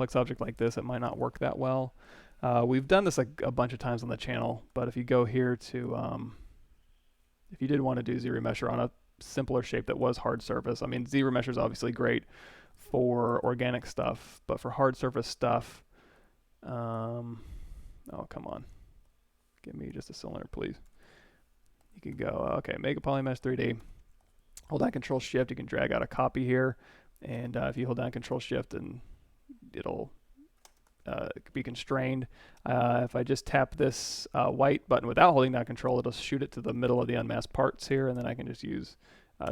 complex object like this, it might not work that well. We've done this a bunch of times on the channel, but if you go here to, if you did want to do ZRemesher on a simpler shape that was hard surface, I mean, ZRemesher is obviously great for organic stuff, but for hard surface stuff, oh, come on. Give me just a cylinder, please. You can go, okay, make a polymesh 3D. Hold down Control Shift, you can drag out a copy here, and if you hold down Control Shift, and it'll be constrained. If I just tap this white button without holding down Control, it'll shoot it to the middle of the unmasked parts here, and then I can just use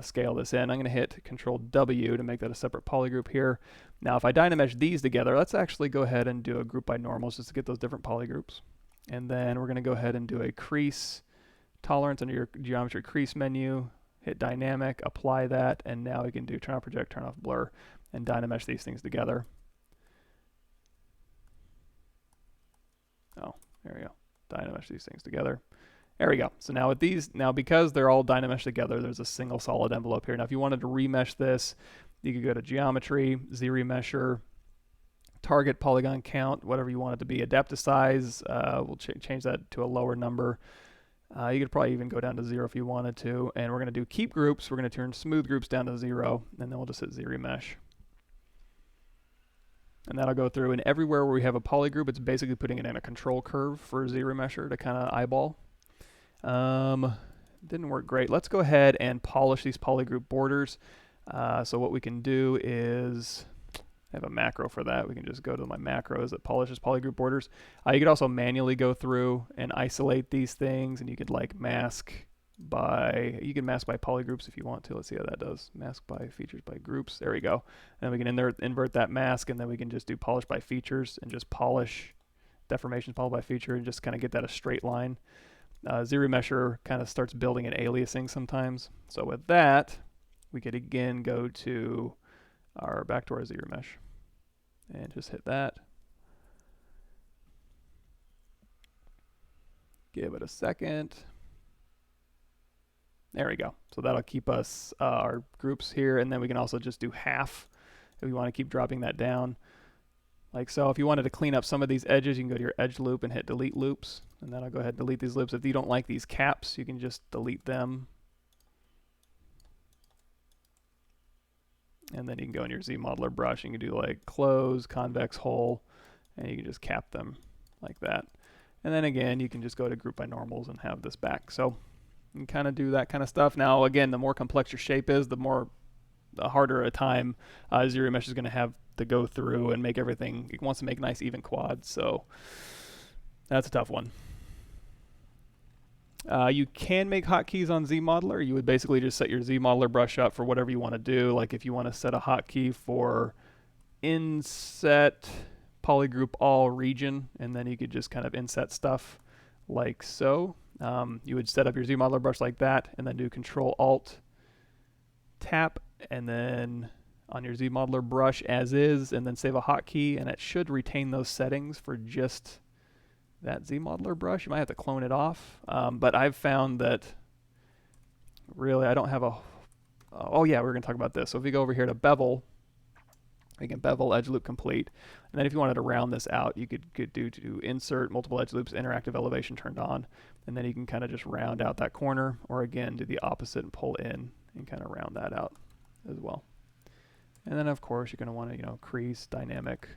scale this in. I'm going to hit Control W to make that a separate polygroup here. Now, if I Dynamesh these together, let's actually go ahead and do a group by normals just to get those different polygroups. And then we're going to go ahead and do a crease tolerance under your geometry crease menu. Hit dynamic, apply that, and now we can do turn off project, turn off blur, and Dynamesh these things together. Oh, there we go. Dynamesh these things together. There we go. So now with these, because they're all Dynamesh together, there's a single solid envelope here. Now if you wanted to remesh this, you could go to geometry, ZRemesher, target polygon count, whatever you want it to be. Adapt to size, we'll change that to a lower number. You could probably even go down to 0 if you wanted to. And we're going to do keep groups. We're going to turn smooth groups down to 0, and then we'll just hit ZRemesh. And that'll go through, and everywhere where we have a polygroup, it's basically putting it in a control curve for ZRemesher to kind of eyeball. Didn't work great. Let's go ahead and polish these polygroup borders. So what we can do is, I have a macro for that. We can just go to my macros that polishes polygroup borders. You could also manually go through and isolate these things, and you could like mask by, you can mask by polygroups if you want to. Let's see how that does. Mask by features by groups. There we go. And we can invert that mask, and then we can just do polish by features and just polish deformations followed by feature and just kind of get that a straight line. ZRemesher kind of starts building an aliasing sometimes. So with that, we could again go to back to our ZRemesh and just hit that. Give it a second. There we go. So that'll keep us our groups here, and then we can also just do half if we want to keep dropping that down. Like so, if you wanted to clean up some of these edges, you can go to your edge loop and hit delete loops, and then I'll go ahead and delete these loops. If you don't like these caps, you can just delete them. And then you can go in your ZModeler brush and you can do like close, convex hole, and you can just cap them like that. And then again, you can just go to group by normals and have this back. So you can kind of do that kind of stuff. Now again, the more complex your shape is, the harder a time ZRemesh is going to have to go through and make everything. It wants to make nice even quads, so that's a tough one. You can make hotkeys on ZModeler. You would basically just set your ZModeler brush up for whatever you want to do. Like if you want to set a hotkey for inset polygroup all region, and then you could just kind of inset stuff like so. You would set up your ZModeler brush like that, and then do Control Alt tap, and then on your ZModeler brush as is, and then save a hotkey, and it should retain those settings for just that ZModeler brush. You might have to clone it off, but I've found that really I don't have a, oh yeah, we're going to talk about this. So if we go over here to bevel, we can bevel edge loop complete, and then if you wanted to round this out, you could do to insert multiple edge loops, interactive elevation turned on, and then you can kind of just round out that corner, or again do the opposite and pull in and kind of round that out as well. And then of course you're going to want to crease, dynamic,